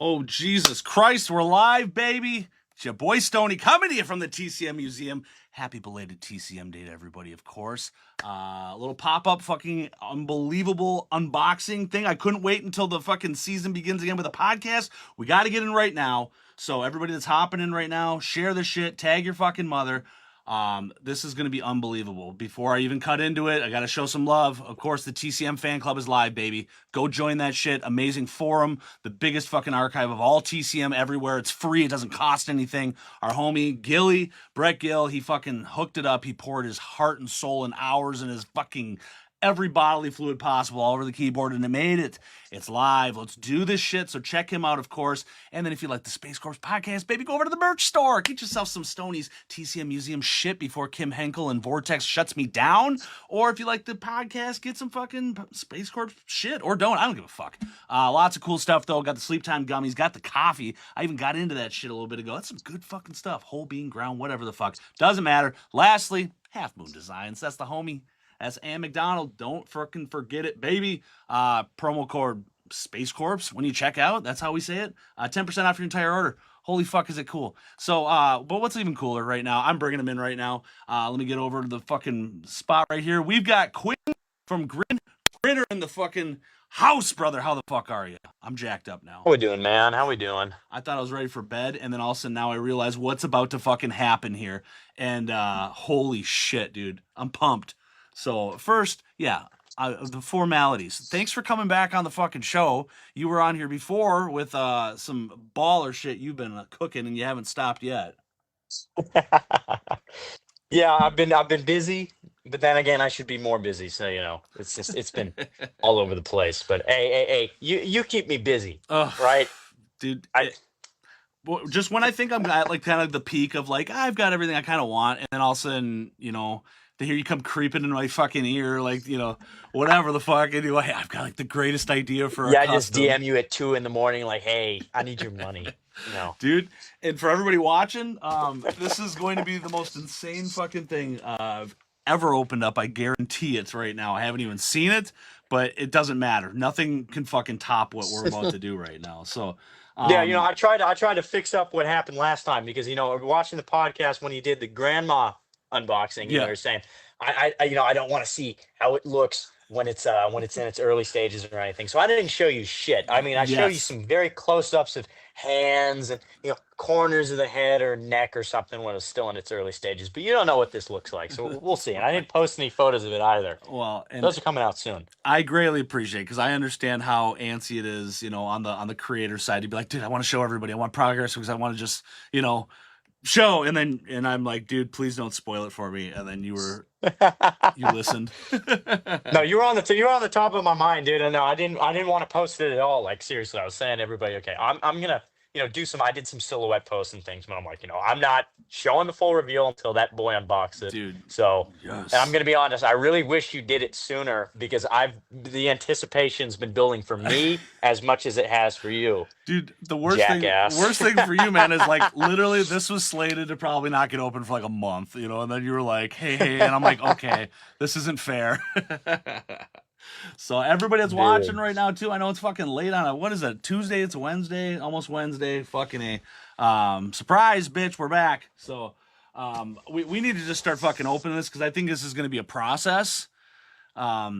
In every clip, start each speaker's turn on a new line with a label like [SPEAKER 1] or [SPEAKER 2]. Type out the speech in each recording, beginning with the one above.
[SPEAKER 1] Oh, Jesus Christ, we're live, baby. It's your boy Stoney coming to you from the TCM Museum. Happy belated TCM Day to everybody, of course. A little pop-up fucking unbelievable unboxing thing. I couldn't wait until the fucking season begins again with a podcast. We got to get in right now. So everybody that's hopping in right now, share the shit, tag your fucking mother. This is going to be unbelievable. Before I even cut into it, I got to show some love. Of course, the TCM Fan Club is live, baby. Go join that shit. Amazing forum. The biggest fucking archive of all TCM everywhere. It's free. It doesn't cost anything. Our homie, Gilly, Brett Gill, he fucking hooked it up. He poured his heart and soul and hours and his fucking every bodily fluid possible all over the keyboard, and it made it. It's live. Let's do this shit. So check him out, of course. And then if you like the Space Corps podcast, baby, go over to the merch store. Get yourself some Stoney's TCM Museum shit before Kim Henkel and Vortex shuts me down. Or if you like the podcast, get some fucking Space Corps shit. Or don't. I don't give a fuck. Lots of cool stuff, though. Got the Sleep Time gummies. Got the coffee. I even got into that shit a little bit ago. That's some good fucking stuff. Whole bean ground, whatever the fuck. Doesn't matter. Lastly, Half Moon Designs. That's the homie. That's Ann McDonald. Don't fucking forget it, baby. Promo code Space Corps when you check out. That's how we say it. 10% off your entire order. Holy fuck, is it cool. So, but what's even cooler right now, I'm bringing them in right now. Let me get over to the fucking spot right here. We've got Quinn from Grimm Grinner in the fucking house, brother. How the fuck are you? I'm jacked up now.
[SPEAKER 2] How we doing, man? How we doing?
[SPEAKER 1] I thought I was ready for bed, and then all of a sudden now I realize what's about to fucking happen here. And holy shit, dude. I'm pumped. So first, yeah, the formalities. Thanks for coming back on the fucking show. You were on here before with some baller shit you've been cooking, and you haven't stopped yet.
[SPEAKER 2] Yeah, I've been busy, but then again, I should be more busy. So it's been all over the place. But hey, you keep me busy, right,
[SPEAKER 1] dude? Just when I think I'm at like kind of the peak of like I've got everything I kind of want, and then all of a sudden, to hear you come creeping in my fucking ear, like, whatever the fuck, and you're like, hey, I've got like the greatest idea for a
[SPEAKER 2] I
[SPEAKER 1] custom.
[SPEAKER 2] just DM you at 2 a.m, like, hey, I need your money,
[SPEAKER 1] Dude. And for everybody watching, this is going to be the most insane fucking thing I've ever opened up. I guarantee it's right now. I haven't even seen it, but it doesn't matter. Nothing can fucking top what we're about to do right now. So.
[SPEAKER 2] Yeah, I tried to fix up what happened last time because watching the podcast when you did the grandma unboxing, you were saying I don't want to see how it looks when it's in its early stages or anything. So I didn't show you shit. I mean, I showed you some very close-ups of hands and corners of the head or neck or something when it's still in its early stages. But you don't know what this looks like, so we'll see. And I didn't post any photos of it either.
[SPEAKER 1] Well, and
[SPEAKER 2] those are coming out soon.
[SPEAKER 1] I greatly appreciate it because I understand how antsy it is, on the creator side to be like, dude, I want to show everybody. I want progress because I want to just, show. And I'm like, dude, please don't spoil it for me. And then you listened.
[SPEAKER 2] No, you're on the top of my mind, dude. And no, I didn't want to post it at all. Like, seriously, I was saying to everybody, okay, I'm gonna I did some silhouette posts and things, but I'm like, I'm not showing the full reveal until that boy unboxes it.
[SPEAKER 1] Dude.
[SPEAKER 2] So,
[SPEAKER 1] yes.
[SPEAKER 2] And I'm going to be honest, I really wish you did it sooner because the anticipation's been building for me as much as it has for you.
[SPEAKER 1] Dude, the worst thing for you, man, is like literally this was slated to probably not get open for like a month, and then you were like, hey, and I'm like, okay, this isn't fair. So everybody that's watching right now too, I know it's fucking late on what is it? Tuesday? It's Wednesday, almost Wednesday. Fucking surprise, bitch, we're back. So we need to just start fucking opening this because I think this is going to be a process. I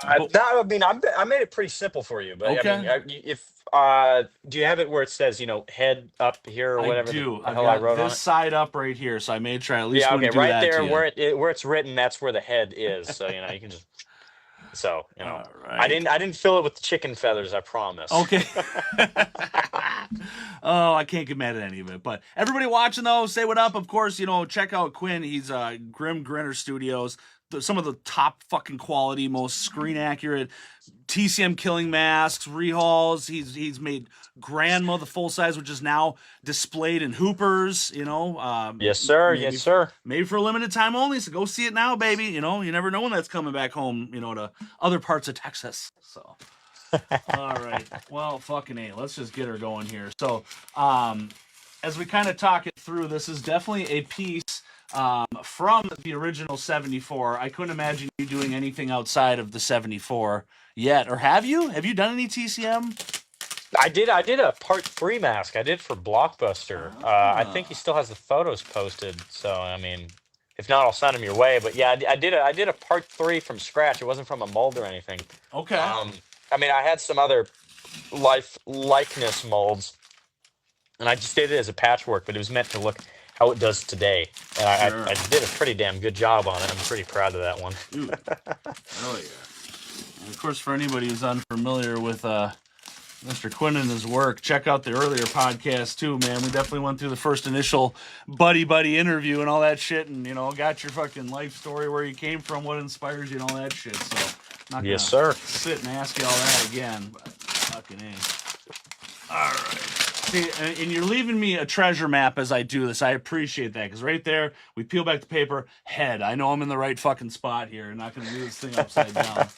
[SPEAKER 2] made it pretty simple for you, but
[SPEAKER 1] okay.
[SPEAKER 2] I mean, if do you have it where it says head up here or whatever?
[SPEAKER 1] I do.
[SPEAKER 2] I wrote
[SPEAKER 1] this
[SPEAKER 2] on it?
[SPEAKER 1] side up right here, so I made sure I at least do
[SPEAKER 2] right
[SPEAKER 1] that
[SPEAKER 2] there where it's written. That's where the head is. So you can just. So
[SPEAKER 1] right.
[SPEAKER 2] I didn't fill it with chicken feathers. I promise.
[SPEAKER 1] Okay. Oh, I can't get mad at any of it. But everybody watching though, say what up. Of course, check out Quinn. He's Grimm Grinner Studios. some of the top fucking quality, most screen accurate TCM killing masks, rehauls. He's made Grandma the full size, which is now displayed in Hoopers. You know,
[SPEAKER 2] Yes, sir. Yes, sir.
[SPEAKER 1] maybe for a limited time only. So go see it now, baby. You know, you never know when that's coming back home. You know, to other parts of Texas. So. All right. Well, fucking A. Let's just get her going here. So, as we kind of talk it through, this is definitely a piece from the original 74. I couldn't imagine you doing anything outside of the 74 yet. Or have you? Have you done any TCM?
[SPEAKER 2] I did a part 3 mask. I did for Blockbuster. I think he still has the photos posted. So, I mean, if not, I'll send them your way. But yeah, I did a part 3 from scratch. It wasn't from a mold or anything.
[SPEAKER 1] Okay.
[SPEAKER 2] I mean, I had some other likeness molds, and I just did it as a patchwork, but it was meant to look how it does today. And
[SPEAKER 1] Sure.
[SPEAKER 2] I did a pretty damn good job on it. I'm pretty proud of that one.
[SPEAKER 1] Ooh. Oh, yeah. And of course, for anybody who's unfamiliar with Mr. Quinn and his work, check out the earlier podcast, too, man. We definitely went through the first initial buddy interview and all that shit, and, you know, got your fucking life story, where you came from, what inspires you, and all that shit, so... Not gonna
[SPEAKER 2] yes, sir.
[SPEAKER 1] sit and ask you all that again, but fucking A. All right. See, and you're leaving me a treasure map as I do this. I appreciate that, because right there, we peel back the paper, head. I know I'm in the right fucking spot here. I'm not going to do this thing upside down.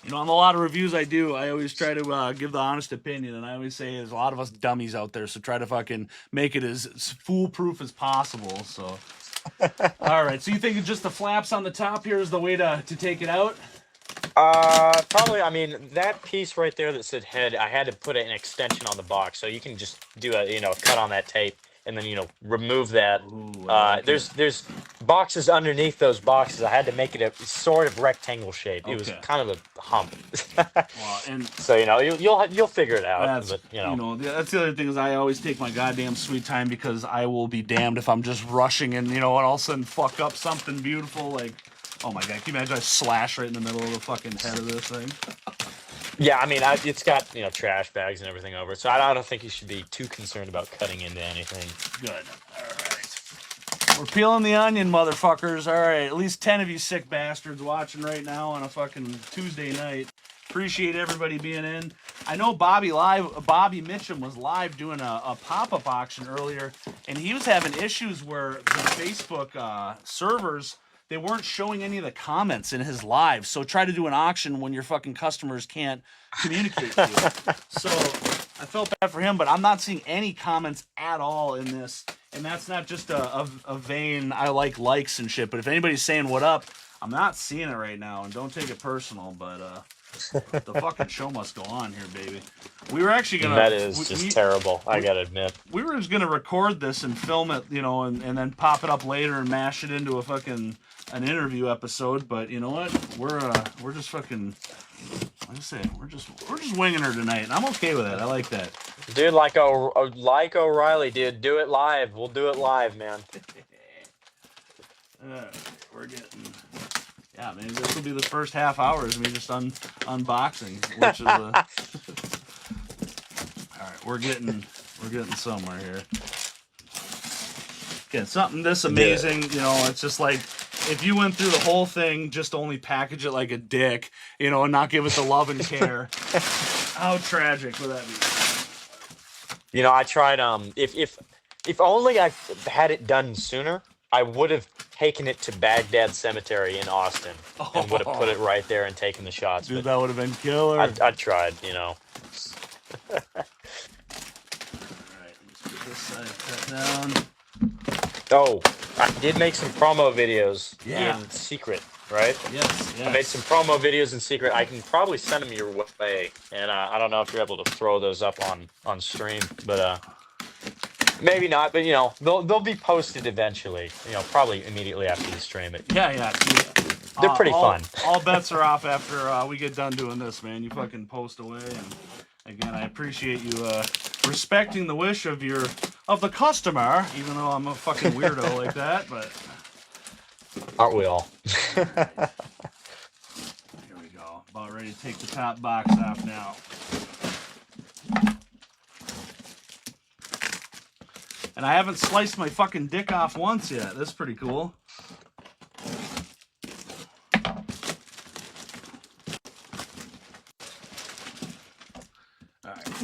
[SPEAKER 1] You know, on a lot of reviews I do, I always try to give the honest opinion, and I always say there's a lot of us dummies out there, so try to fucking make it as foolproof as possible, so... All right, so you think just the flaps on the top here is the way to take it out?
[SPEAKER 2] Probably. I mean, that piece right there that said head, I had to put an extension on the box, so you can just do a cut on that tape and then remove that.
[SPEAKER 1] Ooh,
[SPEAKER 2] there's boxes underneath those boxes. I had to make it a sort of rectangle shape. It was kind of a hump.
[SPEAKER 1] Well, and
[SPEAKER 2] so you'll figure it out.
[SPEAKER 1] That's,
[SPEAKER 2] but,
[SPEAKER 1] that's the other thing, is I always take my goddamn sweet time, because I will be damned if I'm just rushing and all of a sudden fuck up something beautiful. Like, oh my god, can you imagine I slash right in the middle of the fucking head of this thing?
[SPEAKER 2] Yeah, I mean, it's got trash bags and everything over it, so I don't think you should be too concerned about cutting into anything.
[SPEAKER 1] Good. All right. We're peeling the onion, motherfuckers. All right, at least 10 of you sick bastards watching right now on a fucking Tuesday night. Appreciate everybody being in. I know Bobby Mitchum was live doing a pop-up auction earlier, and he was having issues where the Facebook servers, they weren't showing any of the comments in his live. So try to do an auction when your fucking customers can't communicate to you. So I felt bad for him, but I'm not seeing any comments at all in this. And that's not just a vain, I like likes and shit. But if anybody's saying what up, I'm not seeing it right now. And don't take it personal, but the fucking show must go on here, baby. We were actually gonna.
[SPEAKER 2] That is just terrible. I gotta admit.
[SPEAKER 1] We were just gonna record this and film it, and then pop it up later and mash it into an interview episode. But you know what? We're just fucking. Like I say, we're just winging her tonight, and I'm okay with that. I like that.
[SPEAKER 2] Dude, like O'Reilly, dude, do it live. We'll do it live, man.
[SPEAKER 1] We're getting. Yeah, maybe this will be the first half hour is me just unboxing, which is all right. We're getting somewhere here. Again, something this amazing, it's just like if you went through the whole thing, just only package it like a dick, and not give it the love and care. How tragic would that be?
[SPEAKER 2] I tried. If only I had it done sooner, I would have taken it to Baghdad Cemetery in Austin and would have put it right there and taken the shots.
[SPEAKER 1] Dude, that would have been killer.
[SPEAKER 2] I tried,
[SPEAKER 1] All right, let's get this side cut down.
[SPEAKER 2] Oh, I did make some promo videos in secret, right?
[SPEAKER 1] Yes.
[SPEAKER 2] I made some promo videos in secret. I can probably send them your way, and I don't know if you're able to throw those up on stream, but maybe not. But they'll be posted eventually. Probably immediately after the stream.
[SPEAKER 1] Yeah.
[SPEAKER 2] They're pretty fun.
[SPEAKER 1] All bets are off after we get done doing this, man. You fucking post away, and again, I appreciate you respecting the wish of the customer, even though I'm a fucking weirdo like that. But
[SPEAKER 2] aren't we all?
[SPEAKER 1] Here we go. About ready to take the top box off now. And I haven't sliced my fucking dick off once yet. That's pretty cool.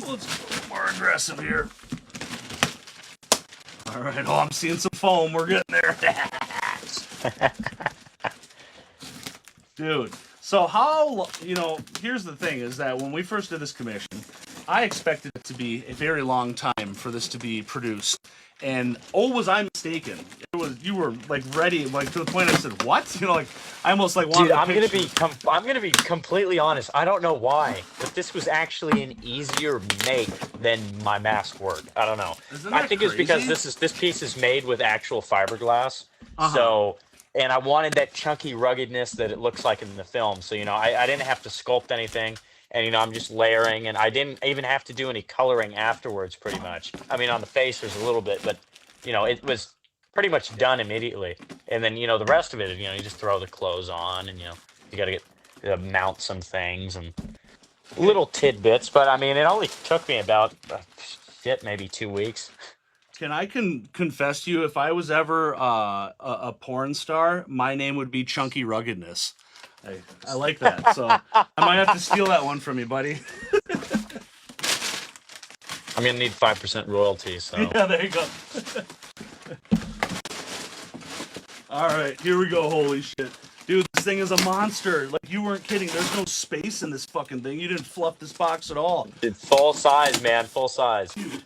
[SPEAKER 1] Let's go more aggressive here. All right. Oh, I'm seeing some foam. We're getting there. Dude. So how, here's the thing is that when we first did this commission, I expected it to be a very long time for this to be produced. And was I mistaken? You were like ready, like to the point I said, what? Like I almost like wanted.
[SPEAKER 2] Dude, I'm gonna be completely honest. I don't know why, but this was actually an easier make than my mask work. I don't know. I think it's because this piece is made with actual fiberglass. So, and I wanted that chunky ruggedness that it looks like in the film. So I didn't have to sculpt anything. And I'm just layering, and I didn't even have to do any coloring afterwards, pretty much. I mean, on the face there's a little bit, but it was pretty much done immediately. And then the rest of it, you just throw the clothes on, and you got to mount some things and little tidbits. But I mean, it only took me about maybe 2 weeks.
[SPEAKER 1] Can I confess to you, if I was ever a porn star, my name would be Chunky Ruggedness. I like that, so I might have to steal that one from you, buddy.
[SPEAKER 2] I'm gonna need 5% royalty, so
[SPEAKER 1] yeah, there you go. All right, here we go. Holy shit, dude, this thing is a monster. Like, you weren't kidding. There's no space in this fucking thing. You didn't fluff this box at all.
[SPEAKER 2] It's full size, man, full size.
[SPEAKER 1] Dude.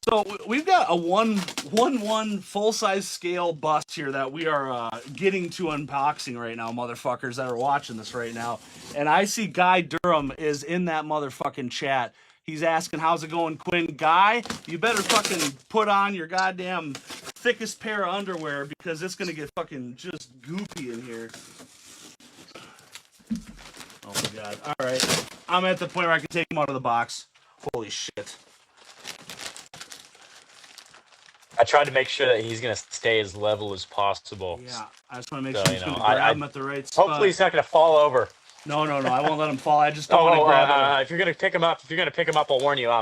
[SPEAKER 1] So we've got a 1/1 full-size scale bust here that we are getting to unboxing right now, motherfuckers that are watching this right now. And I see Guy Durham is in that motherfucking chat. He's asking, how's it going, Quinn? Guy, you better fucking put on your goddamn thickest pair of underwear because it's going to get fucking just goopy in here. Oh, my God. All right. I'm at the point where I can take him out of the box. Holy shit.
[SPEAKER 2] I tried to make sure that he's going to stay as level as possible.
[SPEAKER 1] Yeah, I just want to make sure he's going to grab him at the right spot.
[SPEAKER 2] Hopefully he's not going to fall over.
[SPEAKER 1] No, I won't let him fall. I just don't want to grab him.
[SPEAKER 2] If you're going to pick him up, I'll warn you.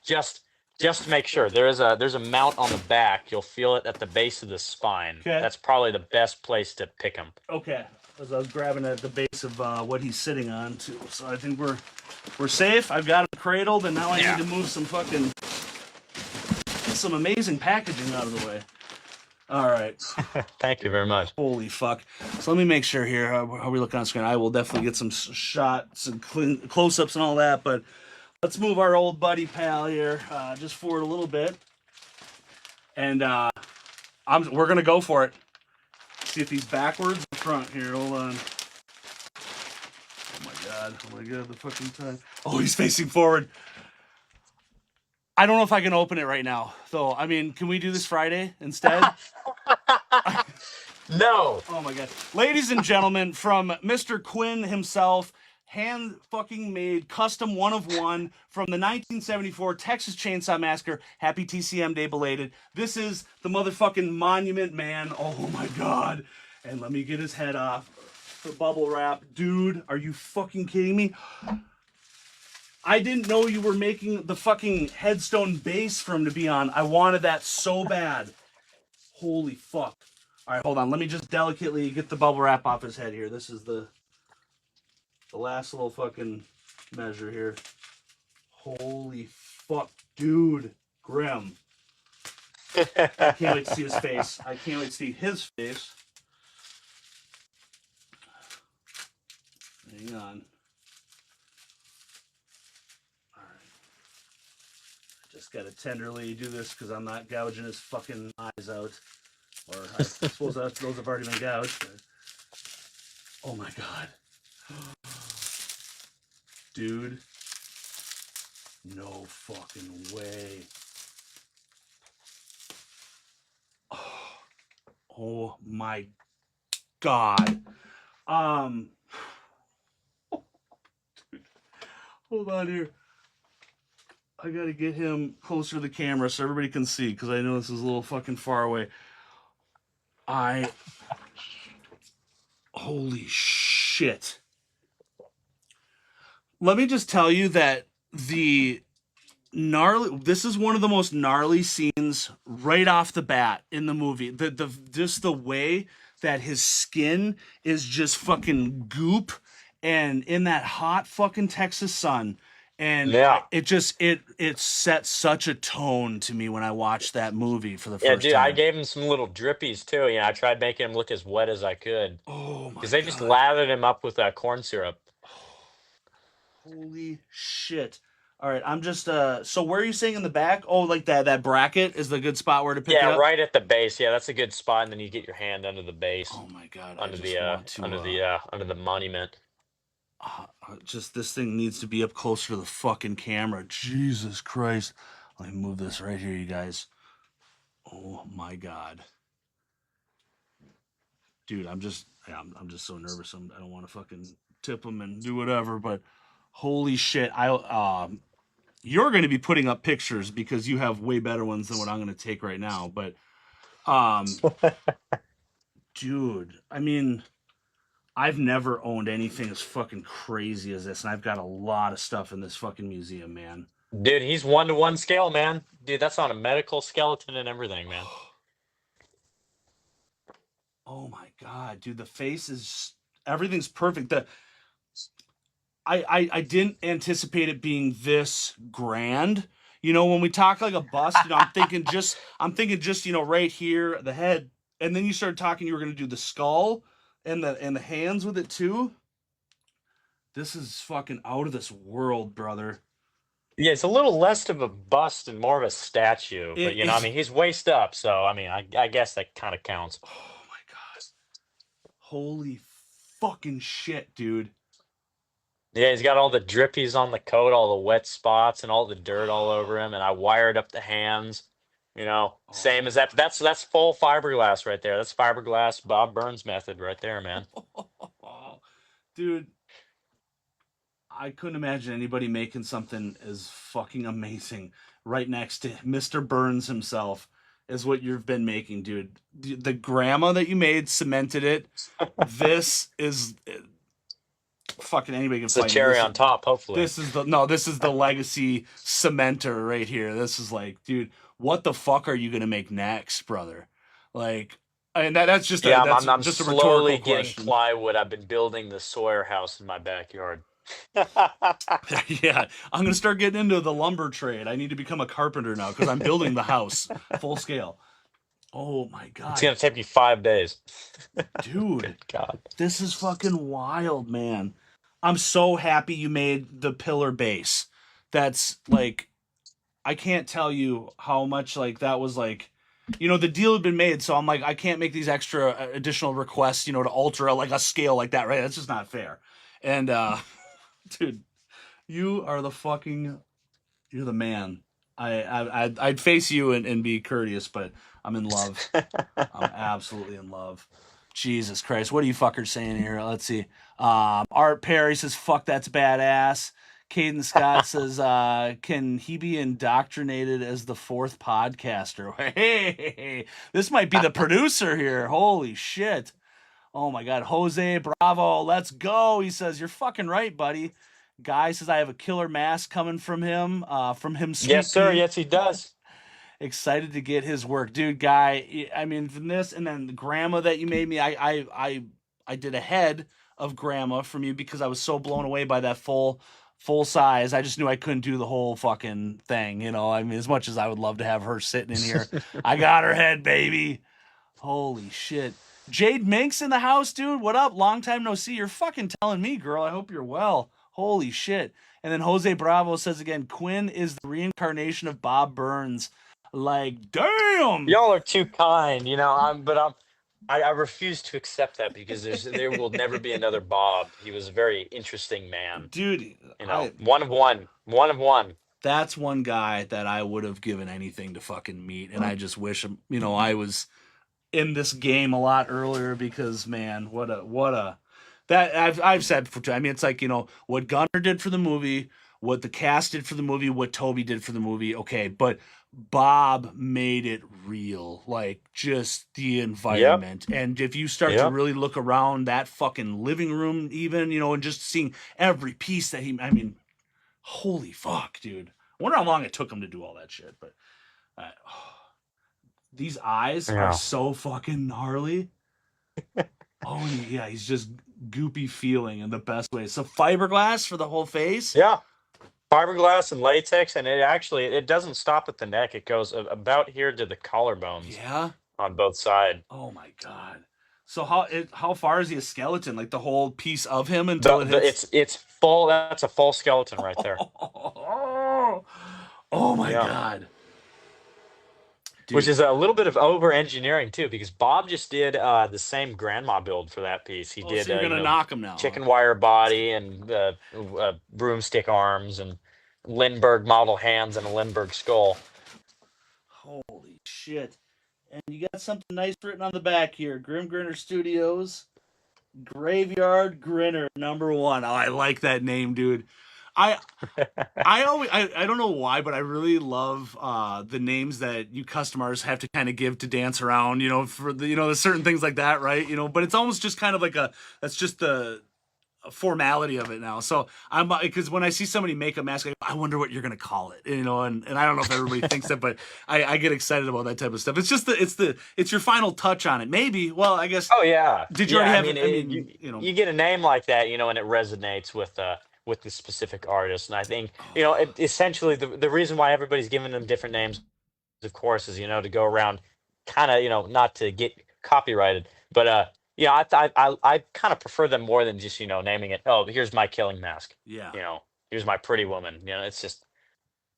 [SPEAKER 2] Just to make sure, there's a mount on the back. You'll feel it at the base of the spine.
[SPEAKER 1] Okay.
[SPEAKER 2] That's probably the best place to pick him.
[SPEAKER 1] Okay, as I was grabbing at the base of what he's sitting on too. So I think we're safe. I've got him cradled, and now I need to move some amazing packaging out of the way. All right.
[SPEAKER 2] Thank you very much.
[SPEAKER 1] Holy fuck. So let me make sure here. How are we looking on screen? I will definitely get some shots and close-ups and all that, but let's move our old buddy pal here just forward a little bit. And we're going to go for it. See if he's backwards or front here. Hold on. Oh my God, the fucking time. Oh, he's facing forward. I don't know if I can open it right now, though. I mean, can we do this Friday instead?
[SPEAKER 2] No.
[SPEAKER 1] Oh, my God. Ladies and gentlemen, from Mr. Quinn himself, hand fucking made, custom 1 of 1 from the 1974 Texas Chainsaw Massacre. Happy TCM Day belated. This is the motherfucking Monument Man. Oh, my God. And let me get his head off. The bubble wrap. Dude, are you fucking kidding me? I didn't know you were making the fucking headstone base for him to be on. I wanted that so bad. Holy fuck. All right, hold on. Let me just delicately get the bubble wrap off his head here. This is the last little fucking measure here. Holy fuck, dude. Grimm. I can't wait to see his face. I can't wait to see his face. Hang on. Just gotta tenderly do this because I'm not gouging his fucking eyes out. Or I suppose those have already been gouged. But... Oh my God. Dude. No fucking way. Oh my God. Dude. Hold on here. I gotta get him closer to the camera so everybody can see, because I know this is a little fucking far away. Holy shit. Let me just tell you that this is one of the most gnarly scenes right off the bat in the movie. Just the way that his skin is just fucking goop, and in that hot fucking Texas sun, And
[SPEAKER 2] Yeah.
[SPEAKER 1] it set such a tone to me when I watched that movie for the
[SPEAKER 2] Yeah,
[SPEAKER 1] first
[SPEAKER 2] dude, I
[SPEAKER 1] time.
[SPEAKER 2] gave him some little drippies too. I tried making him look as wet as I could
[SPEAKER 1] Oh
[SPEAKER 2] because
[SPEAKER 1] my
[SPEAKER 2] they just
[SPEAKER 1] God.
[SPEAKER 2] lathered him up with corn syrup.
[SPEAKER 1] Holy shit. All right, I'm just so where are you saying in the back? Oh, like that bracket is the good spot where to pick it
[SPEAKER 2] Yeah,
[SPEAKER 1] up?
[SPEAKER 2] right at the base. Yeah, that's a good spot, and then you get your hand under the base,
[SPEAKER 1] Oh my God, I just want to
[SPEAKER 2] under the monument.
[SPEAKER 1] just this thing needs to be up closer to the fucking camera. Jesus Christ. Let me move this right here, you guys. Oh my God. Dude, I'm just so nervous. I don't want to fucking tip them and do whatever, but holy shit. You're going to be putting up pictures because you have way better ones than what I'm going to take right now, but um dude, I mean, I've never owned anything as fucking crazy as this, and I've got a lot of stuff in this fucking museum, man.
[SPEAKER 2] Dude, he's 1-to-1 scale, man. Dude, that's on a medical skeleton and everything, man.
[SPEAKER 1] Oh my God, dude, the face is everything's perfect. I didn't anticipate it being this grand. When we talk like a bust, I'm thinking just, right here, the head, and then you started talking you were gonna do the skull and the hands with it too. This is fucking out of this world, brother.
[SPEAKER 2] Yeah, it's a little less of a bust and more of a statue, but
[SPEAKER 1] It
[SPEAKER 2] I
[SPEAKER 1] is.
[SPEAKER 2] mean, he's waist up, so I mean, I guess that kind of counts.
[SPEAKER 1] Oh my God. Holy fucking shit, dude.
[SPEAKER 2] Yeah, he's got all the drippies on the coat, all the wet spots, and all the dirt all over him. And I wired up the hands. Same as that.
[SPEAKER 1] Oh.
[SPEAKER 2] That's full fiberglass right there. That's fiberglass Bob Burns method right there, man.
[SPEAKER 1] Dude, I couldn't imagine anybody making something as fucking amazing right next to Mr. Burns himself is what you've been making, dude. The grandma that you made cemented it. This is fucking anybody can
[SPEAKER 2] It's the
[SPEAKER 1] find you.
[SPEAKER 2] cherry on top, hopefully.
[SPEAKER 1] This is the legacy cementer right here. This is like, dude, what the fuck are you gonna make next, brother? Like, and that's just
[SPEAKER 2] Yeah, I'm
[SPEAKER 1] a
[SPEAKER 2] slowly
[SPEAKER 1] rhetorical
[SPEAKER 2] getting
[SPEAKER 1] question.
[SPEAKER 2] plywood. I've been building the Sawyer house in my backyard.
[SPEAKER 1] Yeah, I'm gonna start getting into the lumber trade. I need to become a carpenter now because I'm building the house full scale. Oh my
[SPEAKER 2] It's
[SPEAKER 1] God,
[SPEAKER 2] gonna take me 5 days.
[SPEAKER 1] dude,
[SPEAKER 2] Good God.
[SPEAKER 1] this is fucking wild, man. I'm so happy you made the pillar base. That's like, I can't tell you how much like that was like, the deal had been made. So I'm like, I can't make these extra additional requests, to alter like a scale like that, right? That's just not fair. And dude, you're the man. I'd face you and be courteous, but I'm in love. I'm absolutely in love. Jesus Christ, what are you fuckers saying here? Let's see. Art Perry says, "Fuck, that's badass." Caden Scott says, "Can he be indoctrinated as the fourth podcaster?" Hey, this might be the producer here. Holy shit! Oh my God, Jose Bravo, let's go. He says, "You're fucking right, buddy." Guy says, "I have a killer mask coming from him.
[SPEAKER 2] Yes,
[SPEAKER 1] Sweet
[SPEAKER 2] sir.
[SPEAKER 1] Pea."
[SPEAKER 2] Yes, he does.
[SPEAKER 1] Excited to get his work, dude. Guy, I mean, from this and then the grandma that you made me, I did a head of grandma from you because I was so blown away by that full size. I just knew I couldn't do the whole fucking thing. I mean, as much as I would love to have her sitting in here, I got her head, baby. Holy shit. Jade Minks in the house, dude. What up? Long time no see. You're fucking telling me, girl. I hope you're well. Holy shit. And then Jose Bravo says again, Quinn is the reincarnation of Bob Burns. Like, damn.
[SPEAKER 2] Y'all are too kind, I refuse to accept that because there will never be another Bob. He was a very interesting man.
[SPEAKER 1] Dude,
[SPEAKER 2] One of one. One of one.
[SPEAKER 1] that's one guy that I would have given anything to fucking meet. And I just wish, I was in this game a lot earlier because, man, that I've said before. I mean, it's like, what Gunner did for the movie, what the cast did for the movie, what Toby did for the movie. Okay, but Bob made it real, like just the
[SPEAKER 2] Yep.
[SPEAKER 1] environment. And if you start to
[SPEAKER 2] Yep.
[SPEAKER 1] really look around that fucking living room, even, and just seeing every piece that I mean, holy fuck, dude. I wonder how long it took him to do all that shit, but these eyes are
[SPEAKER 2] Yeah.
[SPEAKER 1] so fucking gnarly. Oh, yeah, he's just goopy feeling in the best way. So fiberglass for the whole face?
[SPEAKER 2] Yeah. fiberglass and latex, and it doesn't stop at the neck. It goes about here to the collarbones
[SPEAKER 1] Yeah.
[SPEAKER 2] on both sides.
[SPEAKER 1] Oh my god. So how far is he a skeleton? Like the whole piece of him until it hits?
[SPEAKER 2] It's full. That's a full skeleton right there.
[SPEAKER 1] Oh my
[SPEAKER 2] Yeah.
[SPEAKER 1] god.
[SPEAKER 2] Which
[SPEAKER 1] Dude.
[SPEAKER 2] is a little bit of over engineering too, because Bob just did the same grandma build for that piece. He
[SPEAKER 1] Oh,
[SPEAKER 2] did
[SPEAKER 1] so you're gonna knock him now, huh?
[SPEAKER 2] chicken wire body and broomstick arms and Lindbergh model hands and a Lindbergh skull.
[SPEAKER 1] Holy shit. And you got something nice written on the back here. Grimm Grinner Studios, Graveyard Grinner #1. Oh, I like that name, dude. I I don't know why, but I really love the names that you customers have to kind of give to dance around, for the certain things like that, right? But it's almost just kind of like that's just the formality of it now. So I'm because when I see somebody make a mask, I wonder what you're gonna call it, and I don't know if everybody thinks that, but I get excited about that type of stuff. It's just it's your final touch on it. Maybe. Well, I guess.
[SPEAKER 2] Oh yeah,
[SPEAKER 1] Did you
[SPEAKER 2] yeah.
[SPEAKER 1] already have it? I mean,
[SPEAKER 2] you get a name like that, and it resonates with the specific artist. And I think essentially the reason why everybody's giving them different names, of course, is to go around, kind of not to get copyrighted, but I kind of prefer them more than just naming it. Oh, here's my killing mask.
[SPEAKER 1] Yeah.
[SPEAKER 2] Here's my pretty woman. It's just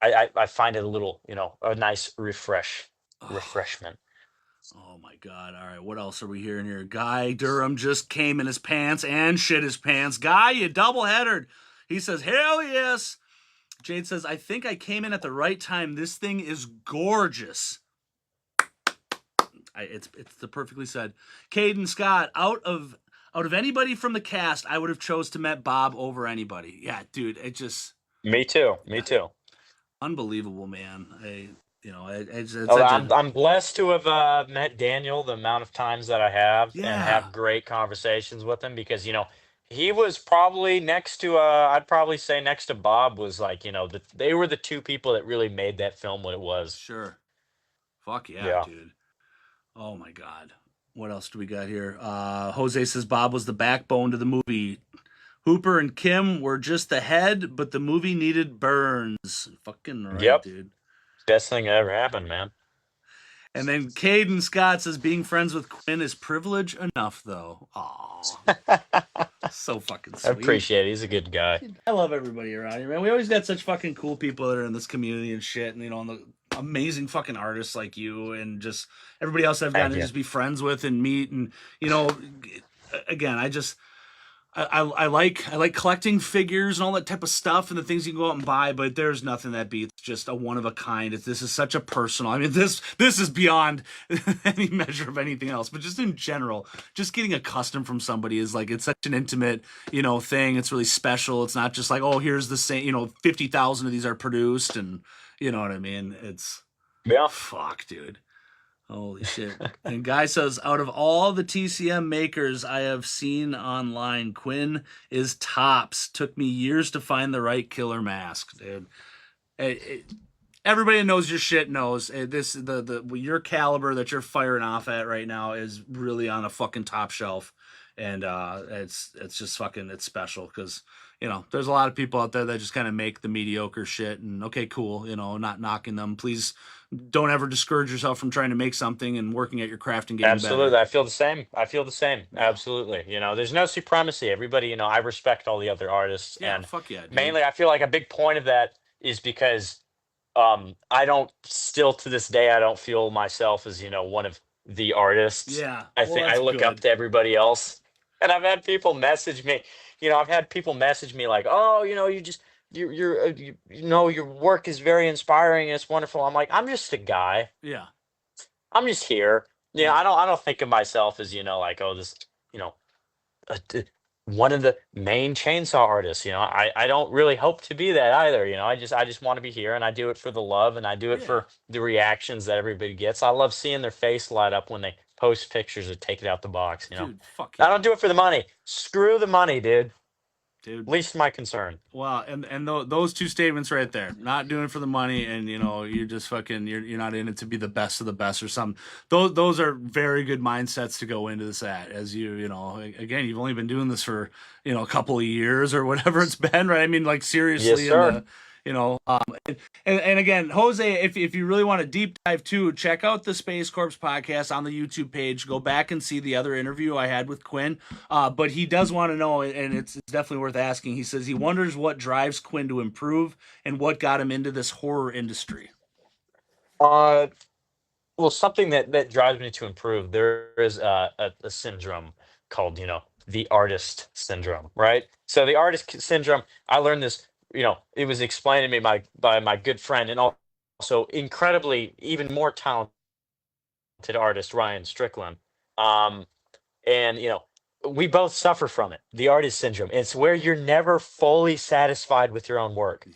[SPEAKER 2] I find it a little a nice refreshment.
[SPEAKER 1] Oh my god. All right, what else are we hearing here? Guy Durham just came in his pants and shit his pants. Guy, you double-headered. He says, hell yes. Jade says, I think I came in at the right time. This thing is gorgeous. It's the perfectly said. Caden Scott, out of anybody from the cast, I would have chose to met Bob over anybody. Yeah, dude, it just
[SPEAKER 2] Me too. Me too.
[SPEAKER 1] unbelievable, man. It's
[SPEAKER 2] Oh,
[SPEAKER 1] such a
[SPEAKER 2] I'm blessed to have met Daniel the amount of times that I have, and
[SPEAKER 1] yeah.
[SPEAKER 2] have great conversations with him, because he was probably next to I'd probably say next to Bob was like they were the two people that really made that film what it was.
[SPEAKER 1] Sure. Fuck yeah,
[SPEAKER 2] Yeah.
[SPEAKER 1] dude. Oh my god. What else do we got here? Jose says Bob was the backbone to the movie. Hooper and Kim were just the head, but the movie needed Burns. Fucking right,
[SPEAKER 2] Yep.
[SPEAKER 1] dude.
[SPEAKER 2] Best thing that ever happened, man.
[SPEAKER 1] And then Caden Scott says being friends with Quinn is privilege enough, though. Aw. So fucking
[SPEAKER 2] I
[SPEAKER 1] sweet.
[SPEAKER 2] appreciate it. He's a good guy.
[SPEAKER 1] I love everybody around here, man. We always got such fucking cool people that are in this community and shit, and and the amazing fucking artists like you, and just everybody else I've gotten
[SPEAKER 2] Thank
[SPEAKER 1] to
[SPEAKER 2] you.
[SPEAKER 1] just be friends with and meet, and again, I like collecting figures and all that type of stuff and the things you can go out and buy, but there's nothing that beats just a one of a kind. This is such a personal. I mean, this is beyond any measure of anything else. But just in general, just getting a custom from somebody is like, it's such an intimate thing. It's really special. It's not just like, oh, here's the same 50,000 of these are produced, and you know what I mean. It's
[SPEAKER 2] Yeah.
[SPEAKER 1] fuck, dude. Holy shit. And Guy says, out of all the TCM makers I have seen online, Quinn is tops. Took me years to find the right killer mask, dude. Everybody that knows your shit knows your caliber that you're firing off at right now is really on a fucking top shelf. And it's just fucking, it's special, because there's a lot of people out there that just kind of make the mediocre shit, and okay, cool, not knocking them. Please don't ever discourage yourself from trying to make something and working at your craft and getting
[SPEAKER 2] Absolutely.
[SPEAKER 1] better.
[SPEAKER 2] I feel the same. Absolutely. There's no supremacy. Everybody, I respect all the other artists.
[SPEAKER 1] Yeah,
[SPEAKER 2] And
[SPEAKER 1] fuck yeah, dude.
[SPEAKER 2] mainly, I feel like a big point of that is because I don't, still to this day, I don't feel myself as, one of the artists.
[SPEAKER 1] Yeah,
[SPEAKER 2] I
[SPEAKER 1] well,
[SPEAKER 2] think I
[SPEAKER 1] that's
[SPEAKER 2] look up
[SPEAKER 1] good.
[SPEAKER 2] to everybody else. And I've had people message me, I've had people message me like, oh, you just, your work is very inspiring and it's wonderful. I'm like, I'm just a guy.
[SPEAKER 1] Yeah.
[SPEAKER 2] I'm just here.
[SPEAKER 1] Yeah.
[SPEAKER 2] I don't think of myself as, like, oh, this, you know, one of the main chainsaw artists. I don't really hope to be that either. I just want to be here, and I do it for the love, and I do it
[SPEAKER 1] Yeah.
[SPEAKER 2] for the reactions that everybody gets. I love seeing their face light up when they post pictures or take it out the box.
[SPEAKER 1] Dude, fuck
[SPEAKER 2] I
[SPEAKER 1] yeah.
[SPEAKER 2] don't do it for the money. Screw the money, dude.
[SPEAKER 1] Dude.
[SPEAKER 2] Least my concern.
[SPEAKER 1] Well, and those two statements right there, not doing it for the money, and you're just fucking, you're not in it to be the best of the best or something. Those are very good mindsets to go into this at, as again, you've only been doing this for a couple of years or whatever it's been, right? I mean, like, seriously,
[SPEAKER 2] Yes, sir.
[SPEAKER 1] And again, Jose, if you really want to deep dive too, check out the Space Corps podcast on the YouTube page. Go back and see the other interview I had with Quinn. But he does want to know, and it's definitely worth asking. He says he wonders what drives Quinn to improve and what got him into this horror industry.
[SPEAKER 2] Uh, well, something that drives me to improve. There is a syndrome called, the artist syndrome, right? So the syndrome. I learned this. It was explained to me by my good friend and also incredibly even more talented artist Ryan Strickland. Um, and we both suffer from it. The artist syndrome. It's where you're never fully satisfied with your own work.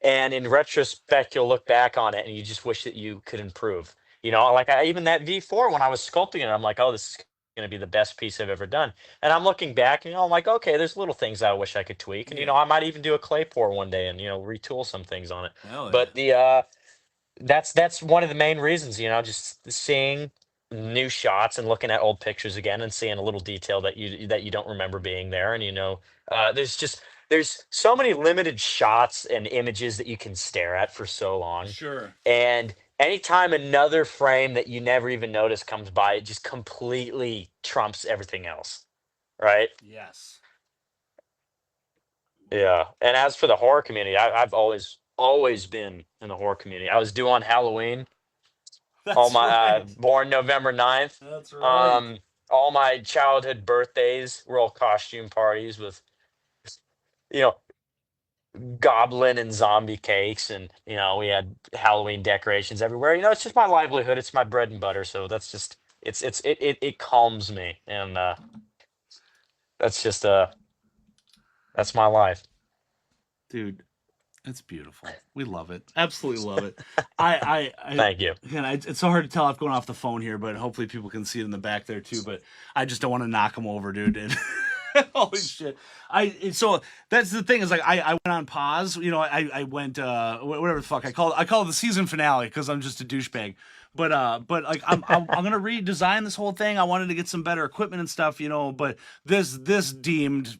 [SPEAKER 2] And in retrospect, you'll look back on it and you just wish that you could improve. Like even that V4 when I was sculpting it, I'm like, oh, this is going to be the best piece I've ever done. And I'm looking back and I'm like, okay, there's little things I wish I could tweak. And I might even do a clay pour one day and retool some things on it.
[SPEAKER 1] Hell yeah.
[SPEAKER 2] But that's one of the main reasons, just seeing new shots and looking at old pictures again and seeing a little detail that you don't remember being there. And there's so many limited shots and images that you can stare at for so long.
[SPEAKER 1] Sure.
[SPEAKER 2] And anytime another frame that you never even noticed comes by, it just completely trumps everything else. Right?
[SPEAKER 1] Yes.
[SPEAKER 2] Yeah. And as for the horror community, I've always been in the horror community. I was due on Halloween. All
[SPEAKER 1] That's
[SPEAKER 2] my
[SPEAKER 1] right.
[SPEAKER 2] born November 9th.
[SPEAKER 1] That's right.
[SPEAKER 2] All my childhood birthdays were all costume parties with you know goblin and zombie cakes, and we had Halloween decorations everywhere. It's just my livelihood. It's my bread and butter. So that's just it calms me, and that's just that's my life.
[SPEAKER 1] Dude, it's beautiful. We love it. Absolutely love it. I
[SPEAKER 2] Thank you.
[SPEAKER 1] and it's so hard to tell if going off the phone here, but hopefully people can see it in the back there too. But I just don't want to knock them over, dude. And holy shit! So that's the thing is like I went on pause. I went whatever the fuck I call it the season finale because I'm just a douchebag. But like I'm gonna redesign this whole thing. I wanted to get some better equipment and stuff, But this deemed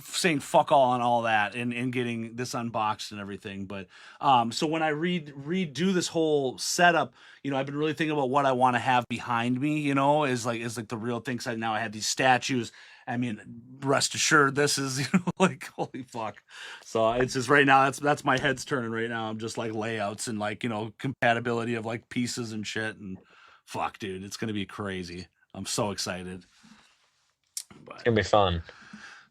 [SPEAKER 1] saying fuck all on all that and getting this unboxed and everything. But so when I redo this whole setup, I've been really thinking about what I want to have behind me, is like the real thing. 'Cause now I have these statues. I mean, rest assured, this is like holy fuck. So it's just right now that's my head's turning right now. I'm just like layouts and like compatibility of like pieces and shit and fuck, dude, it's gonna be crazy. I'm so excited.
[SPEAKER 2] It's
[SPEAKER 1] But
[SPEAKER 2] gonna be fun.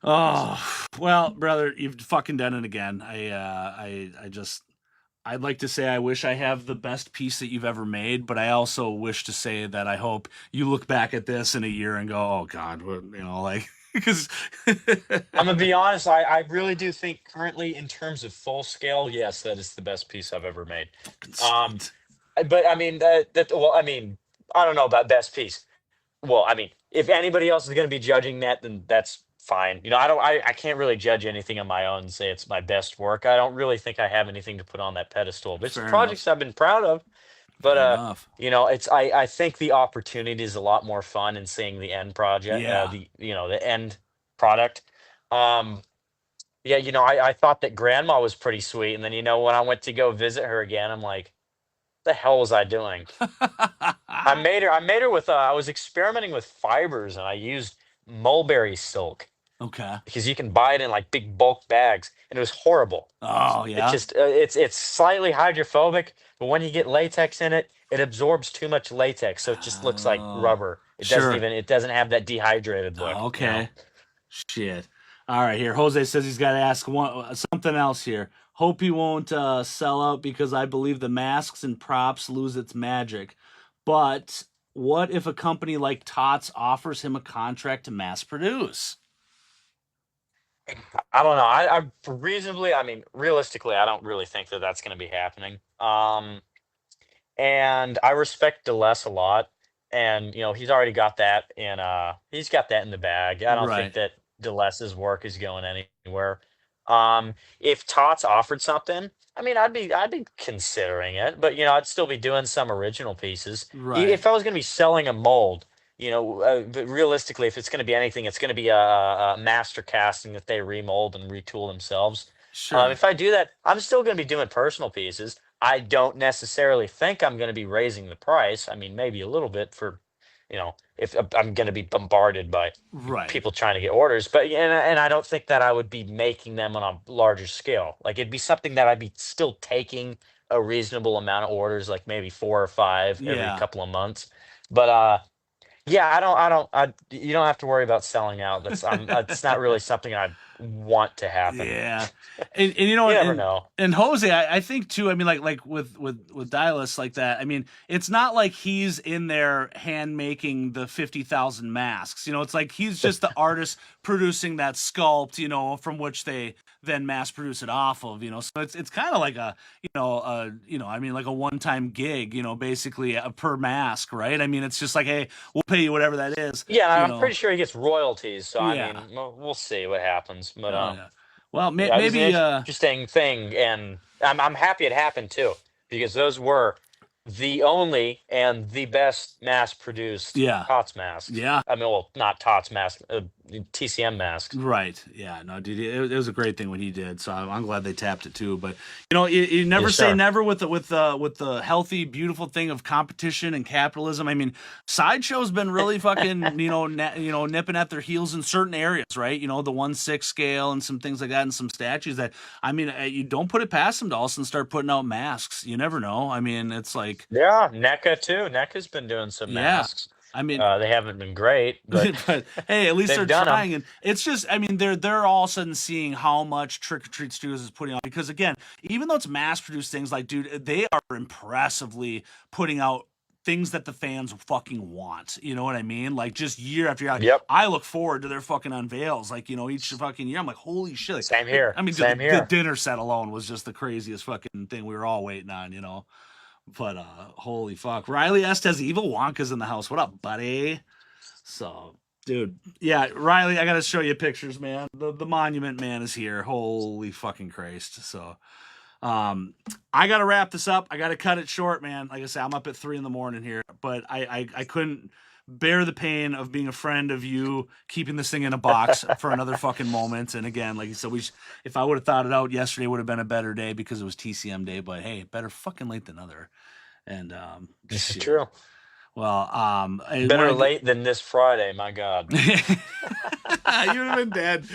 [SPEAKER 1] oh well, brother, you've fucking done it again. I'd like to say I wish I have the best piece that you've ever made, but I also wish to say that I hope you look back at this in a year and go, oh God, like because
[SPEAKER 2] I'm gonna be honest. I really do think currently, in terms of full scale, yes, that is the best piece I've ever made. Um,
[SPEAKER 1] sweet.
[SPEAKER 2] but I mean well, I mean, I don't know about best piece. Well, I mean, if anybody else is going to be judging that, then that's fine. I can't really judge anything on my own and say it's my best work. I don't really think I have anything to put on that pedestal. But it's
[SPEAKER 1] Fair enough.
[SPEAKER 2] projects I've been proud of. But
[SPEAKER 1] Fair enough.
[SPEAKER 2] I think the opportunity is a lot more fun in seeing the end project,
[SPEAKER 1] Yeah.
[SPEAKER 2] the end product. Um, yeah, I thought that grandma was pretty sweet, and then when I went to go visit her again, I'm like, the hell was I doing? I made her with I was experimenting with fibers and I used mulberry silk
[SPEAKER 1] Okay.
[SPEAKER 2] because you can buy it in like big bulk bags and it was horrible.
[SPEAKER 1] Oh
[SPEAKER 2] It
[SPEAKER 1] yeah.
[SPEAKER 2] just it's slightly hydrophobic, but when you get latex in it, it absorbs too much latex, so it just looks like
[SPEAKER 1] Oh,
[SPEAKER 2] rubber.
[SPEAKER 1] sure.
[SPEAKER 2] It doesn't have that dehydrated look.
[SPEAKER 1] Okay. Shit. All right, here. Jose says he's got to ask something else here. Hope he won't sell out because I believe the masks and props lose its magic. But what if a company like Tots offers him a contract to mass produce?
[SPEAKER 2] I don't know. I mean, realistically, I don't really think that that's going to be happening. And I respect Deleuze a lot, and he's got that in the bag. I don't think
[SPEAKER 1] Right.
[SPEAKER 2] that Deleuze's work is going anywhere. If Tots offered something, I mean, I'd be considering it, but I'd still be doing some original pieces.
[SPEAKER 1] Right.
[SPEAKER 2] If I was going to be selling a mold, but realistically, if it's going to be anything, it's going to be a master casting that they remold and retool themselves.
[SPEAKER 1] Sure.
[SPEAKER 2] If I do that, I'm still going to be doing personal pieces. I don't necessarily think I'm going to be raising the price. I mean, maybe a little bit for, if I'm going to be bombarded by
[SPEAKER 1] Right.
[SPEAKER 2] people trying to get orders, but and I don't think that I would be making them on a larger scale. Like it'd be something that I'd be still taking a reasonable amount of orders, like maybe 4 or 5 every
[SPEAKER 1] Yeah.
[SPEAKER 2] couple of months. But yeah, you don't have to worry about selling out. It's not really something I want to happen.
[SPEAKER 1] Yeah, and you know,
[SPEAKER 2] You
[SPEAKER 1] and
[SPEAKER 2] never know.
[SPEAKER 1] and Jose, I think too. I mean, like with Dialis like that. I mean, it's not like he's in there hand making the 50,000 masks. You know, it's like he's just the artist producing that sculpt. You know, from which they then mass produce it off of. You know, so it's kind of like I mean, like a one time gig. You know, basically per mask, right? I mean, it's just like, hey, we'll pay you whatever that is.
[SPEAKER 2] Yeah,
[SPEAKER 1] You
[SPEAKER 2] I'm pretty
[SPEAKER 1] know,
[SPEAKER 2] sure he gets royalties. So I
[SPEAKER 1] yeah.
[SPEAKER 2] mean, we'll see what happens. But
[SPEAKER 1] Oh yeah. Well,
[SPEAKER 2] yeah, it was an
[SPEAKER 1] maybe
[SPEAKER 2] interesting thing, and I'm happy it happened too, because those were the only and the best mass-produced
[SPEAKER 1] yeah.
[SPEAKER 2] TOTS masks.
[SPEAKER 1] Yeah.
[SPEAKER 2] I mean, well, not TOTS masks, TCM masks.
[SPEAKER 1] Right. Yeah. No, dude, it was a great thing what he did. So I'm glad they tapped it too. But you know, you never
[SPEAKER 2] Yes,
[SPEAKER 1] say
[SPEAKER 2] sir.
[SPEAKER 1] never with the healthy, beautiful thing of competition and capitalism. I mean, Sideshow's been really fucking nipping at their heels in certain areas, right? You know, the 1/6 scale and some things like that, and some statues that I mean, you don't put it past them to also start putting out masks. You never know. I mean, it's like
[SPEAKER 2] Yeah, NECA too. NECA's been doing some
[SPEAKER 1] yeah.
[SPEAKER 2] masks.
[SPEAKER 1] I mean,
[SPEAKER 2] They haven't been great, but
[SPEAKER 1] but hey, at least
[SPEAKER 2] they've
[SPEAKER 1] they're
[SPEAKER 2] done them.
[SPEAKER 1] trying, and it's just, I mean, they're all of a sudden seeing how much Trick or Treat Studios is putting out because again, even though it's mass produced things, like dude, they are impressively putting out things that the fans fucking want. You know what I mean? Like just year after year, like,
[SPEAKER 2] Yep.
[SPEAKER 1] I look forward to their fucking unveils. Like each fucking year, I'm like, holy shit!
[SPEAKER 2] Same
[SPEAKER 1] Like,
[SPEAKER 2] here.
[SPEAKER 1] I mean, dude,
[SPEAKER 2] Same
[SPEAKER 1] the
[SPEAKER 2] here.
[SPEAKER 1] dinner set alone was just the craziest fucking thing we were all waiting on. You know. But holy fuck, Riley Estes Evil Wonka's in the house. What up, buddy? So, dude, yeah, Riley, I gotta show you pictures, man. The Monument Man is here. Holy fucking Christ! So, I gotta wrap this up. I gotta cut it short, man. Like I said, I'm up at 3 in the morning here, but I couldn't bear the pain of being a friend of you keeping this thing in a box for another fucking moment. And again, like you said, if I would have thought it out yesterday, would have been a better day because it was TCM day. But hey, better fucking late than other. And
[SPEAKER 2] This is
[SPEAKER 1] shit.
[SPEAKER 2] true.
[SPEAKER 1] Well,
[SPEAKER 2] Better late than this Friday, my God.
[SPEAKER 1] you would have been dead.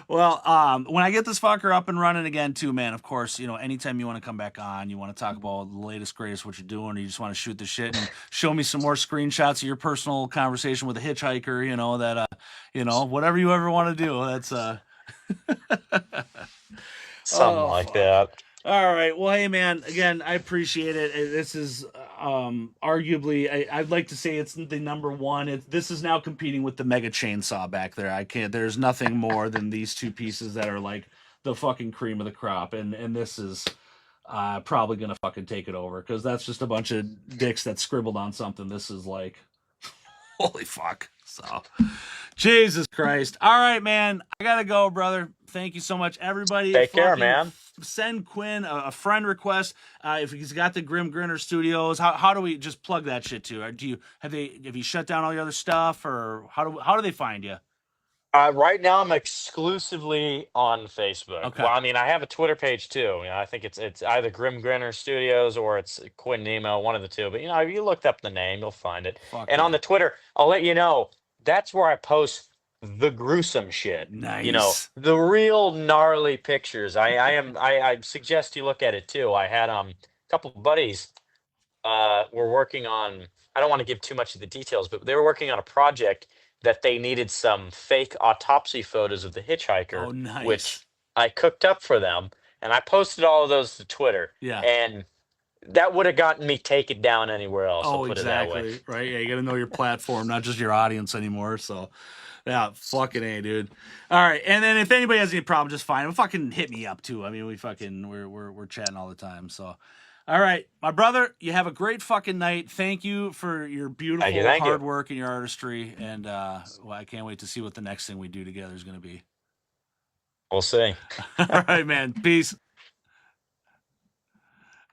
[SPEAKER 1] Well, when I get this fucker up and running again, too, man. Of course, anytime you want to come back on, you want to talk about the latest, greatest, what you're doing, or you just want to shoot the shit and show me some more screenshots of your personal conversation with a hitchhiker. Whatever you ever want to do. That's
[SPEAKER 2] Something
[SPEAKER 1] oh
[SPEAKER 2] like
[SPEAKER 1] fuck.
[SPEAKER 2] that.
[SPEAKER 1] All right. Well, hey, man. Again, I appreciate it. This is arguably, I'd like to say it's the number one. This is now competing with the Mega Chainsaw back there. I can't. There's nothing more than these two pieces that are like the fucking cream of the crop, and this is probably gonna fucking take it over because that's just a bunch of dicks that scribbled on something. This is like, holy fuck. So, Jesus Christ. All right, man. I gotta go, brother. Thank you so much, everybody.
[SPEAKER 2] Take care,
[SPEAKER 1] Fucking
[SPEAKER 2] man.
[SPEAKER 1] send Quinn a friend request if he's got the Grimm Grinner Studios. How do we just plug that shit to? Have you shut down all your other stuff, or how do they find you?
[SPEAKER 2] Right now, I'm exclusively on Facebook.
[SPEAKER 1] Okay.
[SPEAKER 2] Well, I mean, I have a Twitter page too. I think it's either Grimm Grinner Studios or it's Quinn Nemo, one of the two. But if you looked up the name, you'll find it.
[SPEAKER 1] Fuck
[SPEAKER 2] And on
[SPEAKER 1] yeah.
[SPEAKER 2] the Twitter, I'll let you know that's where I post the gruesome shit.
[SPEAKER 1] Nice.
[SPEAKER 2] The real gnarly pictures. I suggest you look at it too. I had a couple buddies were working on. I don't want to give too much of the details, but they were working on a project that they needed some fake autopsy photos of the hitchhiker,
[SPEAKER 1] Oh, nice.
[SPEAKER 2] which I cooked up for them, and I posted all of those to Twitter.
[SPEAKER 1] Yeah.
[SPEAKER 2] And that would have gotten me taken down anywhere else.
[SPEAKER 1] Oh,
[SPEAKER 2] I'll put it that way.
[SPEAKER 1] exactly. Right. Yeah, you got to know your platform, not just your audience anymore. So, yeah, fucking A, dude. All right, and then if anybody has any problem, just fine. Fucking hit me up too. I mean, we're chatting all the time. So, all right, my brother, you have a great fucking night. Thank you for your beautiful
[SPEAKER 2] Thank
[SPEAKER 1] hard
[SPEAKER 2] you.
[SPEAKER 1] work and your artistry. And I can't wait to see what the next thing we do together is going to be.
[SPEAKER 2] We'll see.
[SPEAKER 1] All right, man. Peace.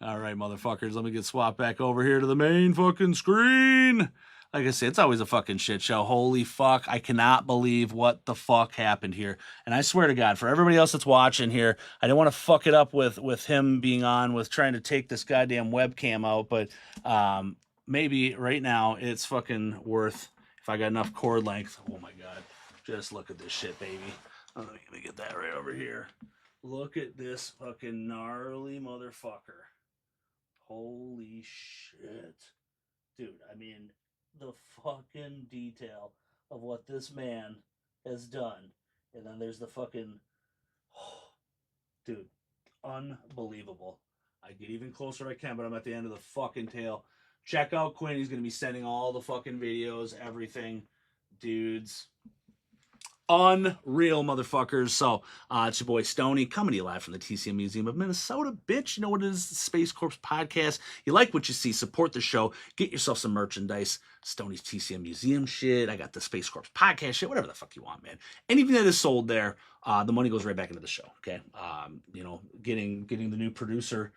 [SPEAKER 1] All right, motherfuckers. Let me get swapped back over here to the main fucking screen. Like I say, it's always a fucking shit show. Holy fuck. I cannot believe what the fuck happened here. And I swear to God, for everybody else that's watching here, I didn't want to fuck it up with him being on, with trying to take this goddamn webcam out, but maybe right now it's fucking worth, if I got enough cord length. Oh my God. Just look at this shit, baby. I'm gonna get that right over here. Look at this fucking gnarly motherfucker. Holy shit. Dude, I mean, the fucking detail of what this man has done. And then there's the fucking... dude, unbelievable. I get even closer if I can, but I'm at the end of the fucking tail. Check out Quinn. He's going to be sending all the fucking videos, everything. Dudes. Unreal, motherfuckers. So, it's your boy Stoney coming to you live from the TCM Museum of Minnesota. Bitch, you know what it is? The Space Corps podcast. You like what you see, support the show. Get yourself some merchandise. Stoney's TCM Museum shit. I got the Space Corps podcast shit. Whatever the fuck you want, man. Anything that is sold there, the money goes right back into the show, okay? You know, getting the new producer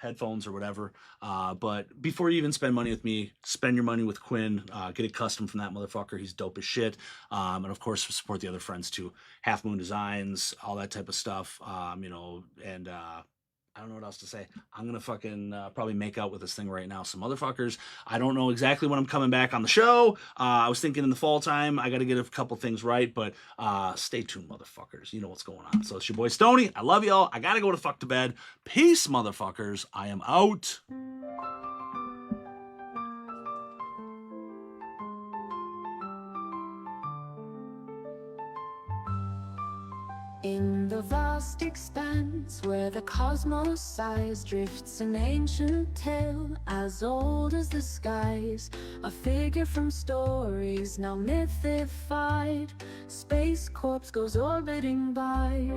[SPEAKER 1] headphones or whatever. But before you even spend money with me, spend your money with Quinn. Get it custom from that motherfucker. He's dope as shit. And of course, support the other friends too. Half Moon Designs, all that type of stuff. You know, and I don't know what else to say. I'm gonna fucking probably make out with this thing right now. Some motherfuckers. I don't know exactly when I'm coming back on the show. I was thinking in the fall time. I got to get a couple things right, but stay tuned, motherfuckers. You know what's going on. So it's your boy Stoney. I love y'all. I gotta go to fuck to bed. Peace, motherfuckers. I am out.
[SPEAKER 3] In the vast expanse where the cosmos sighs, drifts an ancient tale as old as the skies. A figure from stories now mythified, Space Corps goes orbiting by.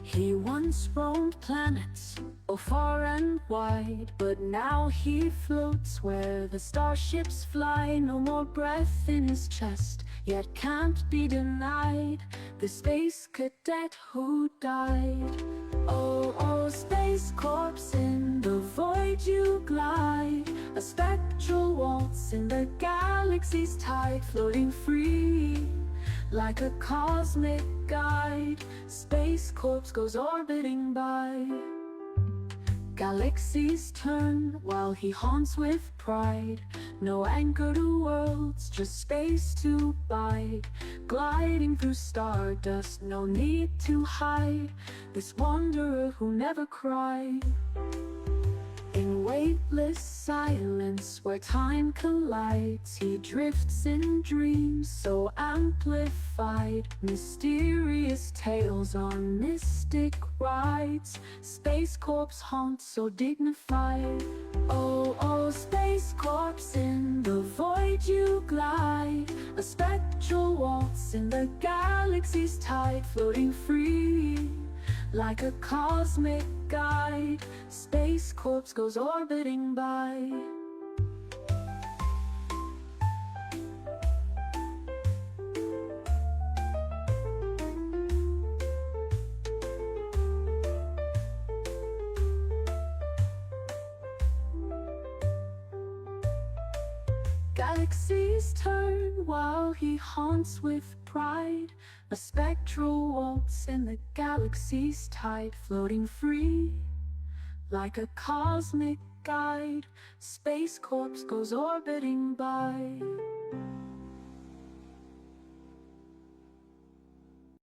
[SPEAKER 3] He once roamed planets, oh far and wide, but now he floats where the starships fly. No more breath in his chest, yet can't be denied the space cadet who died. Oh, oh, Space Corps, in the void you glide, a spectral waltz in the galaxy's tide, floating free like a cosmic guide. Space Corps goes orbiting by. Galaxies turn while he haunts with pride. No anchor to worlds, just space to bide. Gliding through stardust, no need to hide. This wanderer who never cried. In weightless silence where time collides, he drifts in dreams so amplified. Mysterious tales on mystic rides. Space Corps haunt so dignified. Oh, oh, Space Corps, in the void you glide, a spectral waltz in the galaxy's tide, floating free like a cosmic guide. Space Corps goes orbiting by. Galaxies turn while he haunts with pride. A spectral waltz in the galaxy's tide, floating free like a cosmic guide. Space Corps goes orbiting by.